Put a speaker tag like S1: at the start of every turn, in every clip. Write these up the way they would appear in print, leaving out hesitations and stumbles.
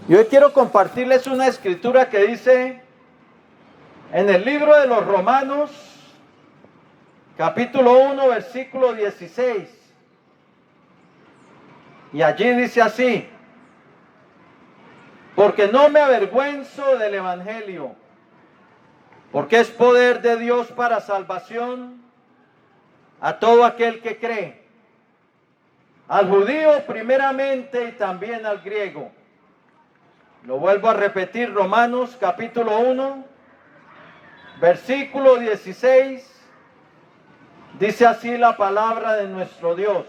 S1: Y hoy quiero compartirles una escritura que dice en el libro de los Romanos, capítulo 1, versículo 16. Y allí dice así: porque no me avergüenzo del evangelio, porque es poder de Dios para salvación a todo aquel que cree, al judío primeramente y también al griego. Lo vuelvo a repetir, Romanos capítulo 1, versículo 16, dice así la palabra de nuestro Dios: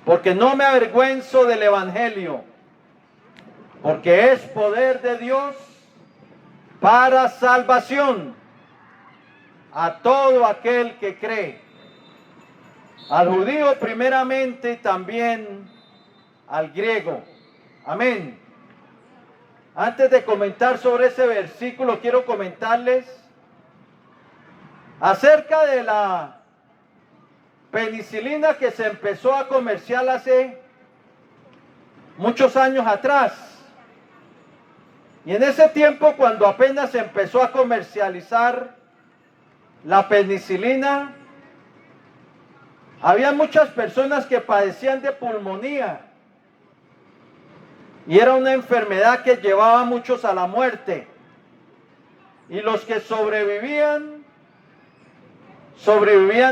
S1: porque no me avergüenzo del evangelio, porque es poder de Dios para salvación a todo aquel que cree, al judío primeramente y también al griego. Amén. Antes de comentar sobre ese versículo, quiero comentarles acerca de la penicilina que se empezó a comerciar hace muchos años atrás. Y en ese tiempo, cuando apenas se empezó a comercializar la penicilina, había muchas personas que padecían de pulmonía. Y era una enfermedad que llevaba a muchos a la muerte. Y los que sobrevivían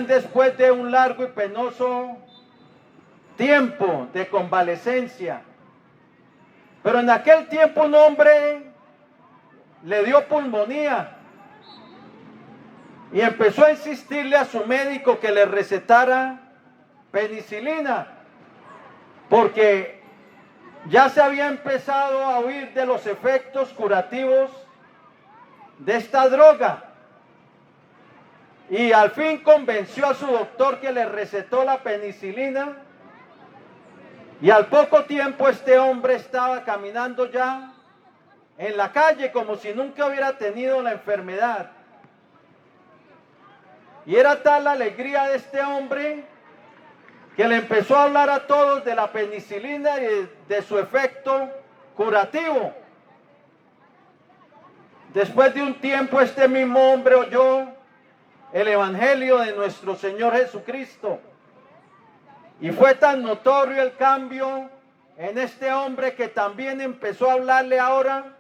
S1: después de un largo y penoso tiempo de convalecencia. Pero en aquel tiempo un hombre le dio pulmonía y empezó a insistirle a su médico que le recetara penicilina, porque ya se había empezado a oír de los efectos curativos de esta droga. Y al fin convenció a su doctor que le recetó la penicilina. Y al poco tiempo este hombre estaba caminando ya en la calle como si nunca hubiera tenido la enfermedad. Y era tal la alegría de este hombre que le empezó a hablar a todos de la penicilina y de su efecto curativo. Después de un tiempo, este mismo hombre oyó el evangelio de nuestro Señor Jesucristo. Y fue tan notorio el cambio en este hombre que también empezó a hablarle ahora,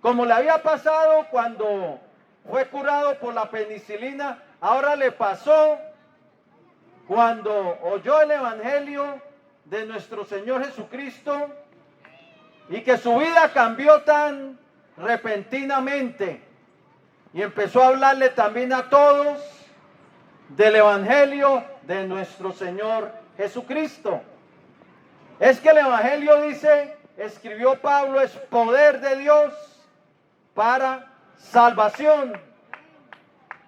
S1: como le había pasado cuando fue curado por la penicilina, ahora le pasó cuando oyó el evangelio de nuestro Señor Jesucristo, y que su vida cambió tan repentinamente. Y empezó a hablarle también a todos del evangelio de nuestro Señor Jesucristo. Es que el evangelio, dice, escribió Pablo, es poder de Dios para salvación.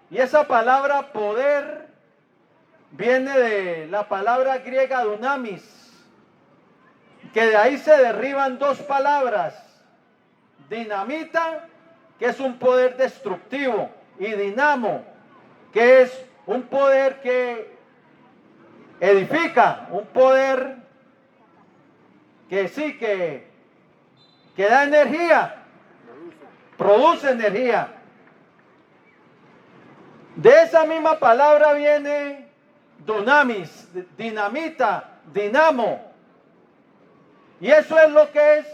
S1: Y esa palabra poder viene de la palabra griega dunamis, que de ahí se derriban dos palabras: dinamita, que es un poder destructivo, y dinamo, que es un poder que edifica, un poder que sí, que da energía, produce energía. De esa misma palabra viene dunamis, dinamita, dinamo. Y eso es lo que es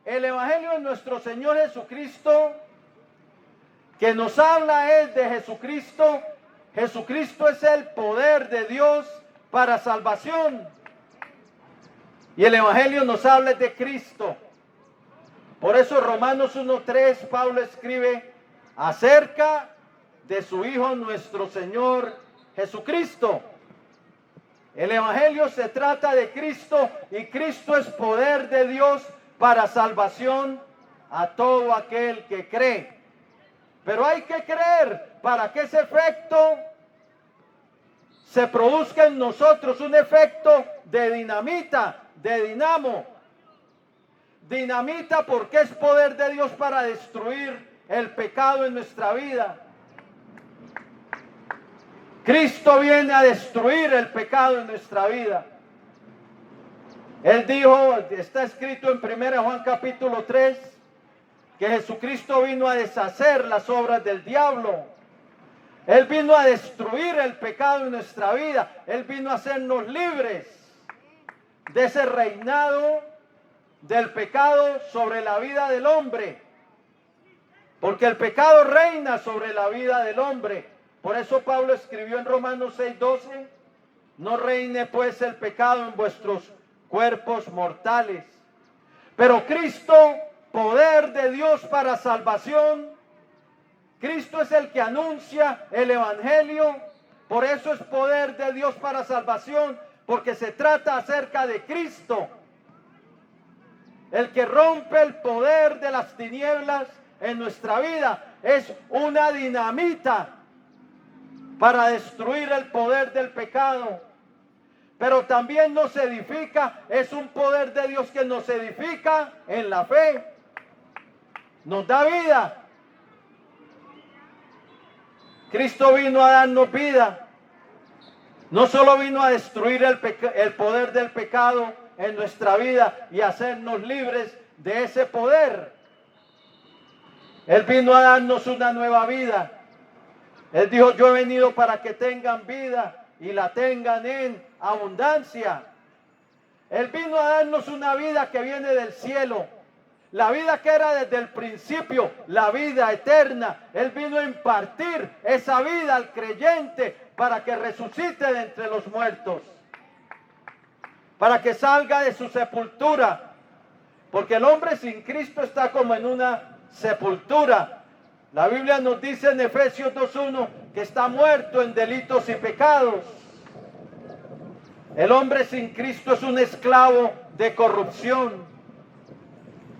S1: el evangelio de nuestro Señor Jesucristo, que nos habla es de Jesucristo. Jesucristo es el poder de Dios para salvación. Y el evangelio nos habla de Cristo. Por eso Romanos 1:3 Pablo escribe acerca de su Hijo nuestro Señor Jesucristo. El evangelio se trata de Cristo, y Cristo es poder de Dios para salvación a todo aquel que cree. Pero hay que creer para que ese efecto se produzca en nosotros, un efecto de dinamita, de dinamo. Dinamita porque es poder de Dios para destruir el pecado en nuestra vida. Cristo viene a destruir el pecado en nuestra vida. Él dijo, está escrito en 1 Juan capítulo 3, que Jesucristo vino a deshacer las obras del diablo. Él vino a destruir el pecado en nuestra vida. Él vino a hacernos libres de ese reinado del pecado sobre la vida del hombre. Porque el pecado reina sobre la vida del hombre. Por eso Pablo escribió en Romanos 6:12, no reine pues el pecado en vuestros cuerpos mortales. Pero Cristo, poder de Dios para salvación. Cristo es el que anuncia el Evangelio. Por eso es poder de Dios para salvación, porque se trata acerca de Cristo, el que rompe el poder de las tinieblas en nuestra vida. Es una dinamita para destruir el poder del pecado. Pero también nos edifica, es un poder de Dios que nos edifica en la fe. Nos da vida. Cristo vino a darnos vida. No solo vino a destruir el poder del pecado en nuestra vida y hacernos libres de ese poder. Él vino a darnos una nueva vida. Él dijo, yo he venido para que tengan vida y la tengan en abundancia. Él vino a darnos una vida que viene del cielo. La vida que era desde el principio, la vida eterna. Él vino a impartir esa vida al creyente para que resucite de entre los muertos. Para que salga de su sepultura. Porque el hombre sin Cristo está como en una sepultura. La Biblia nos dice en Efesios 2:1 que está muerto en delitos y pecados. El hombre sin Cristo es un esclavo de corrupción.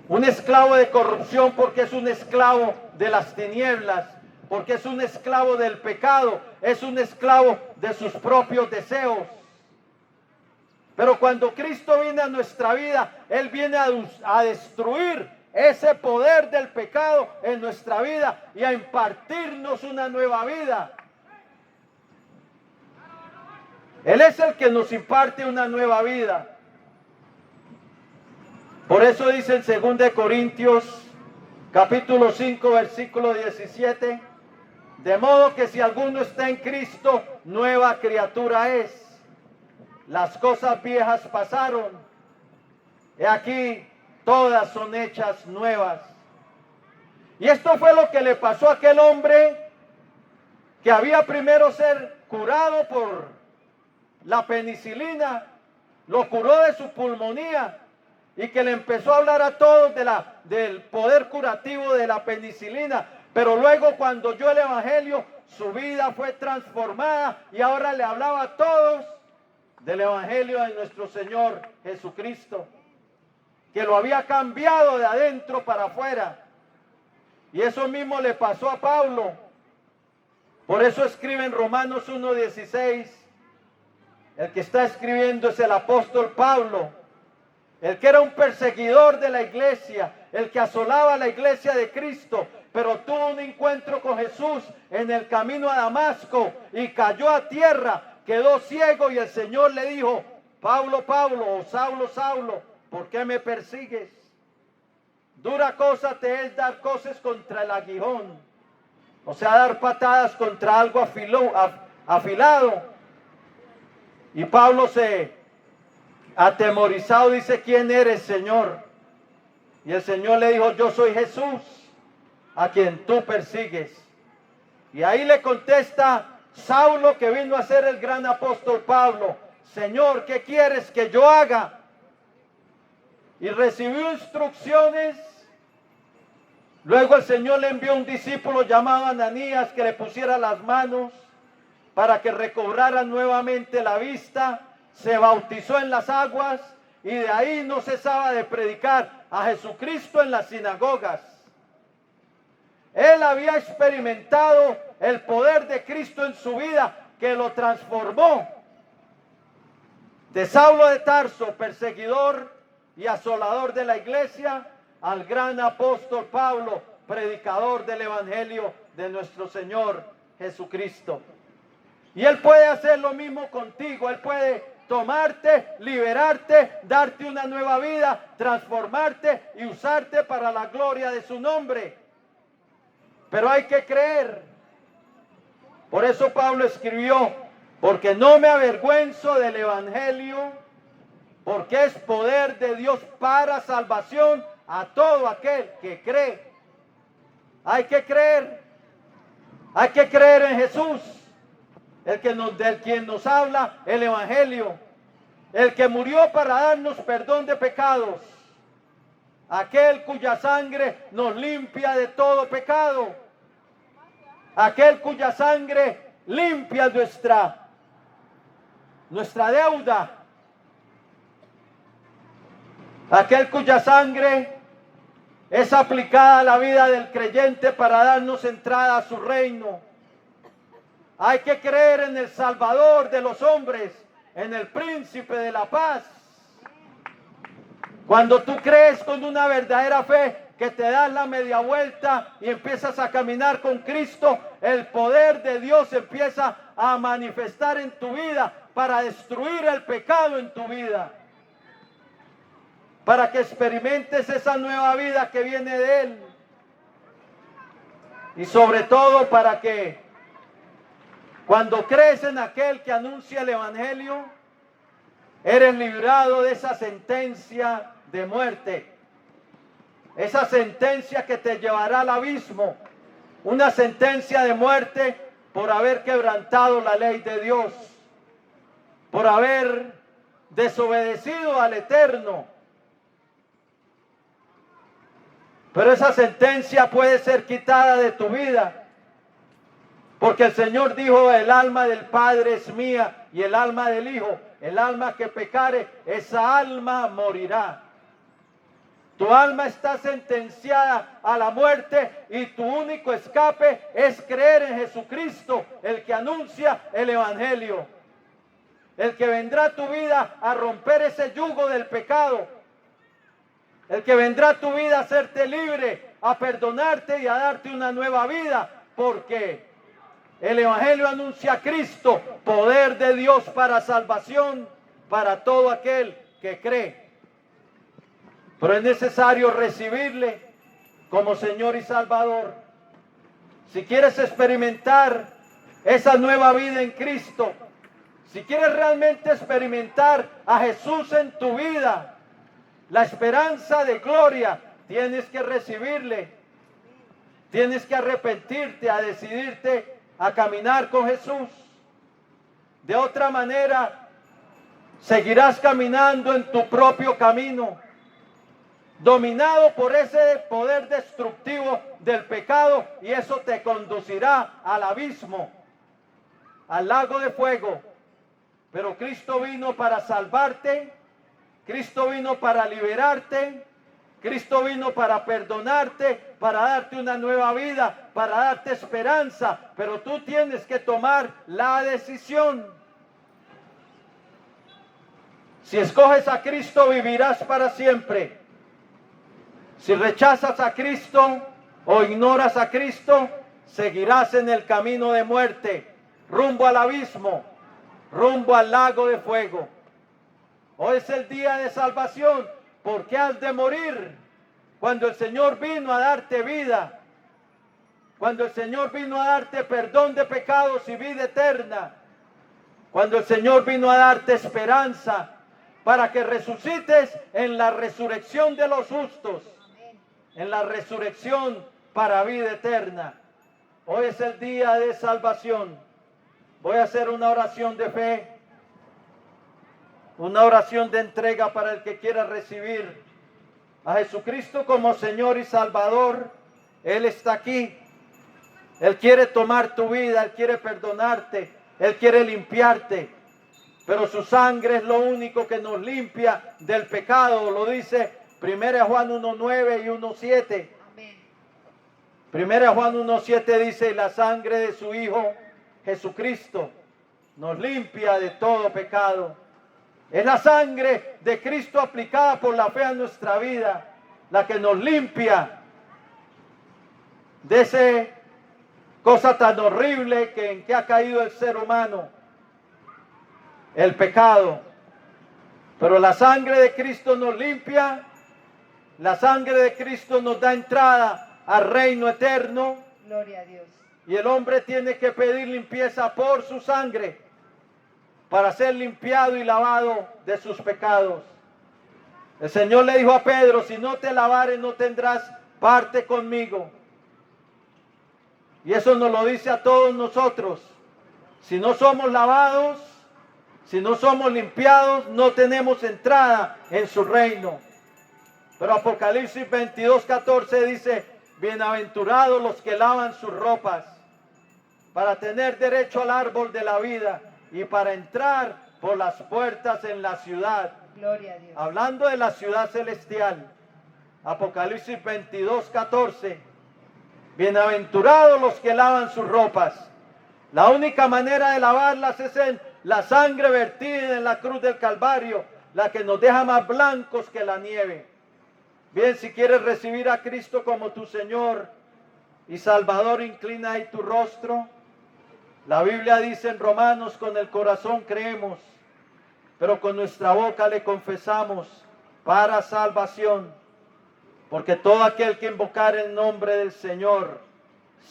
S1: Un esclavo de corrupción porque es un esclavo de las tinieblas, porque es un esclavo del pecado, es un esclavo de sus propios deseos. Pero cuando Cristo viene a nuestra vida, Él viene a destruir ese poder del pecado en nuestra vida y a impartirnos una nueva vida. Él es el que nos imparte una nueva vida. Por eso dice en 2 Corintios capítulo 5 versículo 17, de modo que si alguno está en Cristo, nueva criatura es. Las cosas viejas pasaron, he aquí todas son hechas nuevas. Y esto fue lo que le pasó a aquel hombre que había primero ser curado por la penicilina, lo curó de su pulmonía y que le empezó a hablar a todos del poder curativo de la penicilina. Pero luego cuando oyó el Evangelio, su vida fue transformada y ahora le hablaba a todos del Evangelio de nuestro Señor Jesucristo, que lo había cambiado de adentro para afuera. Y eso mismo le pasó a Pablo. Por eso escribe en Romanos 1:16, el que está escribiendo es el apóstol Pablo, el que era un perseguidor de la iglesia, el que asolaba la iglesia de Cristo, pero tuvo un encuentro con Jesús en el camino a Damasco y cayó a tierra, quedó ciego y el Señor le dijo, Pablo, Pablo, o Saulo, Saulo, ¿por qué me persigues? Dura cosa te es dar cosas contra el aguijón, o sea, dar patadas contra algo afilado. Y Pablo atemorizado dice, ¿quién eres, Señor? Y el Señor le dijo, yo soy Jesús, a quien tú persigues. Y ahí le contesta Saulo, que vino a ser el gran apóstol Pablo, Señor, ¿qué quieres que yo haga? Y recibió instrucciones. Luego el Señor le envió un discípulo llamado Ananías que le pusiera las manos para que recobrara nuevamente la vista. Se bautizó en las aguas y de ahí no cesaba de predicar a Jesucristo en las sinagogas. Él había experimentado el poder de Cristo en su vida, que lo transformó de Saulo de Tarso, perseguidor y asolador de la iglesia, al gran apóstol Pablo, predicador del Evangelio de nuestro Señor Jesucristo. Y Él puede hacer lo mismo contigo. Él puede tomarte, liberarte, darte una nueva vida, transformarte y usarte para la gloria de su nombre. Pero hay que creer. Por eso Pablo escribió, porque no me avergüenzo del evangelio, porque es poder de Dios para salvación a todo aquel que cree. Hay que creer. Hay que creer en Jesús, del quien nos habla el evangelio, el que murió para darnos perdón de pecados, aquel cuya sangre nos limpia de todo pecado, aquel cuya sangre limpia nuestra deuda, aquel cuya sangre es aplicada a la vida del creyente para darnos entrada a su reino. Hay que creer en el Salvador de los hombres, en el Príncipe de la paz. Cuando tú crees con una verdadera fe, que te das la media vuelta y empiezas a caminar con Cristo, el poder de Dios empieza a manifestar en tu vida para destruir el pecado en tu vida, para que experimentes esa nueva vida que viene de Él, y sobre todo para que cuando crees en aquel que anuncia el evangelio, eres librado de esa sentencia de muerte, esa sentencia que te llevará al abismo, una sentencia de muerte por haber quebrantado la ley de Dios, por haber desobedecido al Eterno. Pero esa sentencia puede ser quitada de tu vida, porque el Señor dijo, el alma del Padre es mía y el alma del Hijo, el alma que pecare, esa alma morirá. Tu alma está sentenciada a la muerte y tu único escape es creer en Jesucristo, el que anuncia el evangelio, el que vendrá a tu vida a romper ese yugo del pecado, el que vendrá a tu vida a hacerte libre, a perdonarte y a darte una nueva vida, porque el evangelio anuncia a Cristo, poder de Dios para salvación, para todo aquel que cree. Pero es necesario recibirle como Señor y Salvador. Si quieres experimentar esa nueva vida en Cristo, si quieres realmente experimentar a Jesús en tu vida, la esperanza de gloria, tienes que recibirle. Tienes que arrepentirte, a decidirte a caminar con Jesús. De otra manera, seguirás caminando en tu propio camino, dominado por ese poder destructivo del pecado, y eso te conducirá al abismo, al lago de fuego. Pero Cristo vino para salvarte, Cristo vino para liberarte, Cristo vino para perdonarte, para darte una nueva vida, para darte esperanza, pero tú tienes que tomar la decisión. Si escoges a Cristo, vivirás para siempre. Si rechazas a Cristo o ignoras a Cristo, seguirás en el camino de muerte, rumbo al abismo, rumbo al lago de fuego. Hoy es el día de salvación. ¿Por qué has de morir? Cuando el Señor vino a darte vida, cuando el Señor vino a darte perdón de pecados y vida eterna, cuando el Señor vino a darte esperanza para que resucites en la resurrección de los justos, en la resurrección para vida eterna. Hoy es el día de salvación. Voy a hacer una oración de fe, una oración de entrega para el que quiera recibir a Jesucristo como Señor y Salvador. Él está aquí. Él quiere tomar tu vida, Él quiere perdonarte, Él quiere limpiarte. Pero su sangre es lo único que nos limpia del pecado. Lo dice 1 Juan 1:9 y 1:7. 1 Juan 1:7 dice, la sangre de su Hijo Jesucristo nos limpia de todo pecado. Es la sangre de Cristo aplicada por la fe a nuestra vida, la que nos limpia de esa cosa tan horrible en que ha caído el ser humano, el pecado. Pero la sangre de Cristo nos limpia, la sangre de Cristo nos da entrada al reino eterno.
S2: Gloria a Dios.
S1: Y el hombre tiene que pedir limpieza por su sangre para ser limpiado y lavado de sus pecados. El Señor le dijo a Pedro, si no te lavares no tendrás parte conmigo. Y eso nos lo dice a todos nosotros. Si no somos lavados, si no somos limpiados, no tenemos entrada en su reino. Pero Apocalipsis 22:14 dice, bienaventurados los que lavan sus ropas para tener derecho al árbol de la vida y para entrar por las puertas en la ciudad.
S2: Gloria a Dios.
S1: Hablando de la ciudad celestial, Apocalipsis 22:14, bienaventurados los que lavan sus ropas. La única manera de lavarlas es en la sangre vertida en la cruz del Calvario, la que nos deja más blancos que la nieve. Bien, si quieres recibir a Cristo como tu Señor y Salvador, inclina ahí tu rostro. La Biblia dice en Romanos, con el corazón creemos, pero con nuestra boca le confesamos para salvación. Porque todo aquel que invocar el nombre del Señor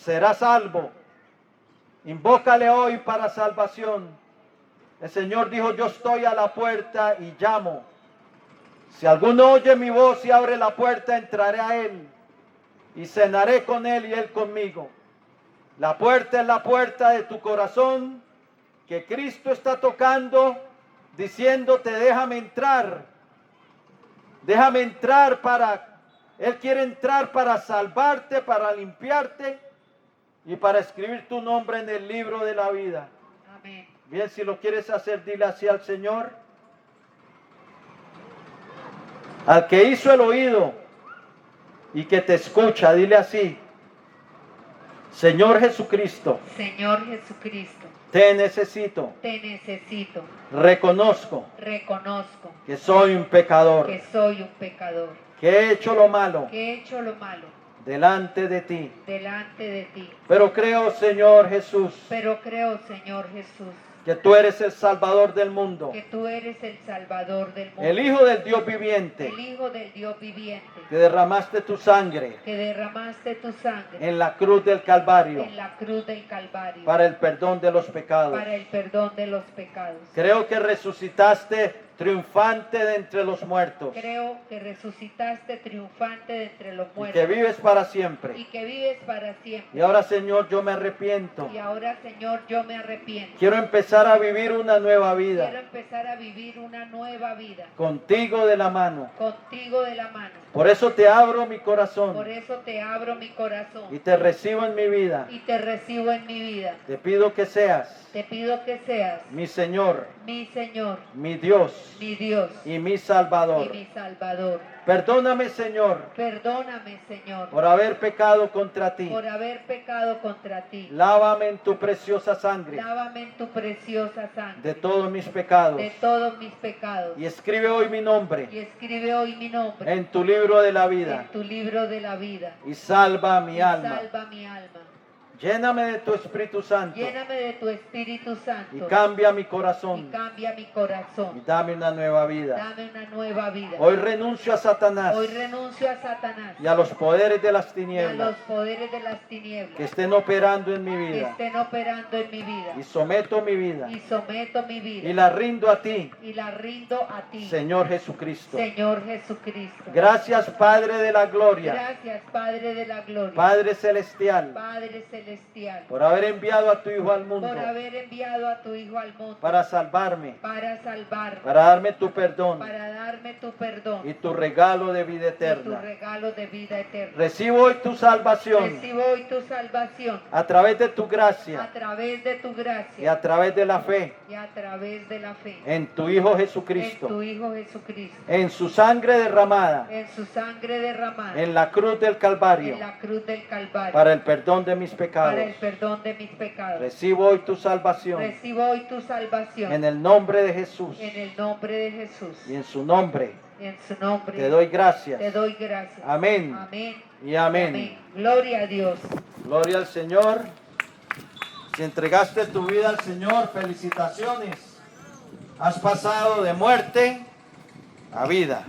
S1: será salvo. Invócale hoy para salvación. El Señor dijo, yo estoy a la puerta y llamo. Si alguno oye mi voz y abre la puerta, entraré a él y cenaré con él y él conmigo. La puerta es la puerta de tu corazón que Cristo está tocando, diciéndote, déjame entrar. Déjame entrar Él quiere entrar para salvarte, para limpiarte y para escribir tu nombre en el libro de la vida.
S2: Amén.
S1: Bien, si lo quieres hacer, dile así al Señor. Al que hizo el oído y que te escucha, dile así. Señor Jesucristo,
S2: Señor Jesucristo,
S1: te necesito.
S2: te necesito.
S1: Reconozco
S2: Reconozco
S1: que soy un pecador,
S2: que soy un pecador,
S1: que he hecho lo malo
S2: que he hecho lo malo
S1: delante de ti.
S2: delante de ti.
S1: Pero creo, Señor Jesús,
S2: Pero creo, Señor Jesús,
S1: que tú eres el Salvador del mundo,
S2: que tú eres el Salvador del mundo,
S1: el Hijo del Dios viviente,
S2: el Hijo del Dios viviente,
S1: que derramaste tu sangre
S2: que derramaste tu sangre
S1: en la cruz del Calvario
S2: en la cruz del Calvario
S1: para el perdón de los pecados.
S2: para el perdón de los pecados.
S1: Creo que resucitaste triunfante de entre los muertos
S2: Creo que resucitaste triunfante de entre los
S1: y
S2: muertos
S1: que vives para siempre.
S2: y que vives para siempre.
S1: Y ahora, Señor, yo me arrepiento.
S2: Y ahora, Señor, yo me arrepiento.
S1: Quiero empezar a vivir una nueva
S2: Quiero
S1: vida
S2: empezar a vivir una nueva vida
S1: contigo de la mano.
S2: contigo de la mano.
S1: Por eso te abro mi corazón
S2: Por eso te abro mi corazón
S1: y te recibo en mi vida.
S2: y te recibo en mi vida.
S1: Te pido que seas
S2: Te pido que seas
S1: mi Señor,
S2: mi Señor,
S1: mi Dios
S2: mi Dios
S1: y mi
S2: y
S1: Salvador.
S2: mi Salvador.
S1: Perdóname, Señor,
S2: Perdóname, Señor,
S1: por haber pecado contra ti.
S2: por haber pecado contra ti.
S1: Lávame en tu preciosa sangre
S2: Lávame en tu preciosa sangre
S1: de todos mis pecados
S2: de todos mis pecados.
S1: y escribe hoy mi nombre
S2: Y escribe hoy mi nombre
S1: en tu libro de la vida
S2: en tu libro de la vida.
S1: y salva mi
S2: Y
S1: alma.
S2: salva mi alma.
S1: Lléname de tu Espíritu Santo
S2: Lléname de tu Espíritu Santo
S1: y cambia mi
S2: y
S1: corazón
S2: cambia mi
S1: y
S2: corazón.
S1: dame una nueva vida.
S2: Dame una nueva vida.
S1: Hoy renuncio a Satanás
S2: Hoy renuncio a Satanás
S1: y a los poderes de las
S2: y a
S1: tinieblas
S2: los poderes de las tinieblas
S1: que estén operando en mi
S2: que
S1: vida
S2: estén operando en mi vida.
S1: y someto mi vida
S2: Y someto mi
S1: y
S2: vida
S1: la rindo a ti,
S2: y la rindo a ti,
S1: Señor Jesucristo.
S2: Señor Jesucristo.
S1: Gracias, Padre de la gloria,
S2: Gracias, Padre de la gloria,
S1: Padre celestial,
S2: Padre celestial,
S1: por haber enviado a tu Hijo al mundo
S2: por haber enviado a tu Hijo al mundo
S1: para salvarme,
S2: para salvarme,
S1: para darme tu perdón
S2: para darme tu perdón
S1: y tu regalo de vida
S2: y tu
S1: eterna.
S2: regalo de vida eterna.
S1: Recibo hoy tu salvación
S2: Recibo hoy tu salvación
S1: a través de tu
S2: a
S1: gracia
S2: través de tu
S1: y
S2: gracia
S1: a través de la fe
S2: y a través de la fe
S1: en tu Hijo
S2: en
S1: Jesucristo,
S2: tu Hijo Jesucristo,
S1: en su sangre derramada
S2: en su sangre derramada
S1: en la cruz del Calvario
S2: en la cruz del Calvario
S1: para el perdón de mis
S2: para
S1: pecados.
S2: el perdón de mis pecados.
S1: Recibo hoy tu salvación
S2: Recibo hoy tu salvación
S1: en el nombre de Jesús
S2: en el nombre de Jesús.
S1: y en su nombre
S2: Y en su nombre
S1: te doy gracias.
S2: te doy gracias.
S1: Amén
S2: Amén.
S1: y amén.
S2: Gloria a Dios.
S1: Gloria al Señor. Si entregaste tu vida al Señor, felicitaciones. Has pasado de muerte a vida.